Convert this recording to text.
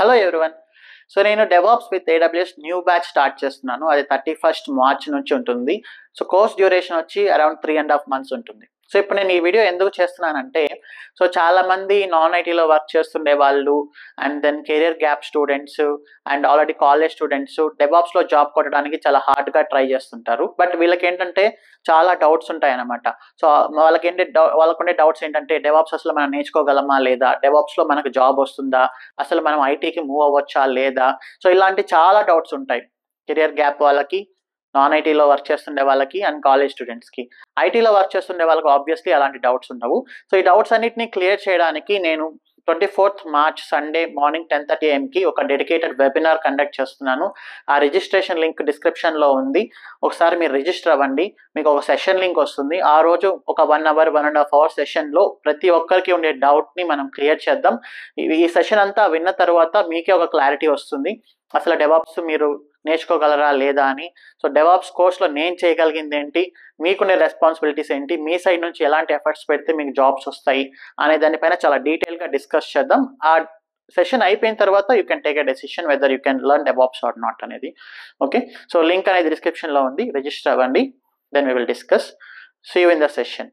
Hello everyone. So నేను DevOps with AWS new batch start చేస్తున్నాను. అది 31st మార్చ్ నుంచి ఉంటుంది. సో కోర్స్ డ్యూరేషన్ వచ్చి అరౌండ్ 3.5 months ఉంటుంది. సో ఇప్పుడు నేను ఈ వీడియో ఎందుకు చేస్తున్నానంటే, సో చాలామంది నాన్ ఐటీలో వర్క్ చేస్తుండే వాళ్ళు, and then career gap students, and already college students డెవాప్స్లో జాబ్ కొట్టడానికి చాలా హార్డ్గా ట్రై చేస్తుంటారు. బట్ వీళ్ళకి ఏంటంటే చాలా డౌట్స్ ఉంటాయన్నమాట. సో వాళ్ళకుండే డౌట్స్ ఏంటంటే, డెవాప్స్ అసలు మనం నేర్చుకోగలమా లేదా, డెవాప్స్లో మనకు జాబ్ వస్తుందా, అసలు మనం ఐటీకి మూవ్ అవ్వచ్చా లేదా. సో ఇలాంటి చాలా డౌట్స్ ఉంటాయి కెరియర్ గ్యాప్ వాళ్ళకి, నాన్ ఐటీలో వర్క్ చేస్తుండే వాళ్ళకి, అండ్ కాలేజ్ స్టూడెంట్స్కి. ఐటీలో వర్క్ చేస్తుండే వాళ్ళకి ఆబ్వియస్లీ అలాంటి డౌట్స్ ఉండవు. సో ఈ డౌట్స్ అన్నిటిని క్లియర్ చేయడానికి నేను 24th March Sunday morning 10:30 AM ఒక డెడికేటెడ్ వెబినార్ కండక్ట్ చేస్తున్నాను. ఆ రిజిస్ట్రేషన్ లింక్ డిస్క్రిప్షన్లో ఉంది. ఒకసారి మీరు రిజిస్టర్ అవ్వండి. మీకు ఒక సెషన్ లింక్ వస్తుంది. ఆ రోజు ఒక 1 hour 1.5 hour సెషన్లో ప్రతి ఒక్కరికి ఉండే డౌట్ని మనం క్లియర్ చేద్దాం. ఈ సెషన్ అంతా విన్న తర్వాత మీకే ఒక క్లారిటీ వస్తుంది, అసలు డెవాప్స్ మీరు నేర్చుకోగలరా లేదా అని. సో డెవాప్స్ కోర్స్లో నేను చేయగలిగింది ఏంటి, మీకునే రెస్పాన్సిబిలిటీస్ ఏంటి, మీ సైడ్ నుంచి ఎలాంటి ఎఫర్ట్స్ పెడితే మీకు జాబ్స్ వస్తాయి అనే దానిపైన చాలా డీటెయిల్గా డిస్కస్ చేద్దాం. ఆ సెషన్ అయిపోయిన తర్వాత you can take a decision whether you can learn DevOps or not అనేది. ఓకే, సో లింక్ అనేది డిస్క్రిప్షన్లో ఉంది. రిజిస్టర్ అవ్వండి, then we will discuss. See you in the session.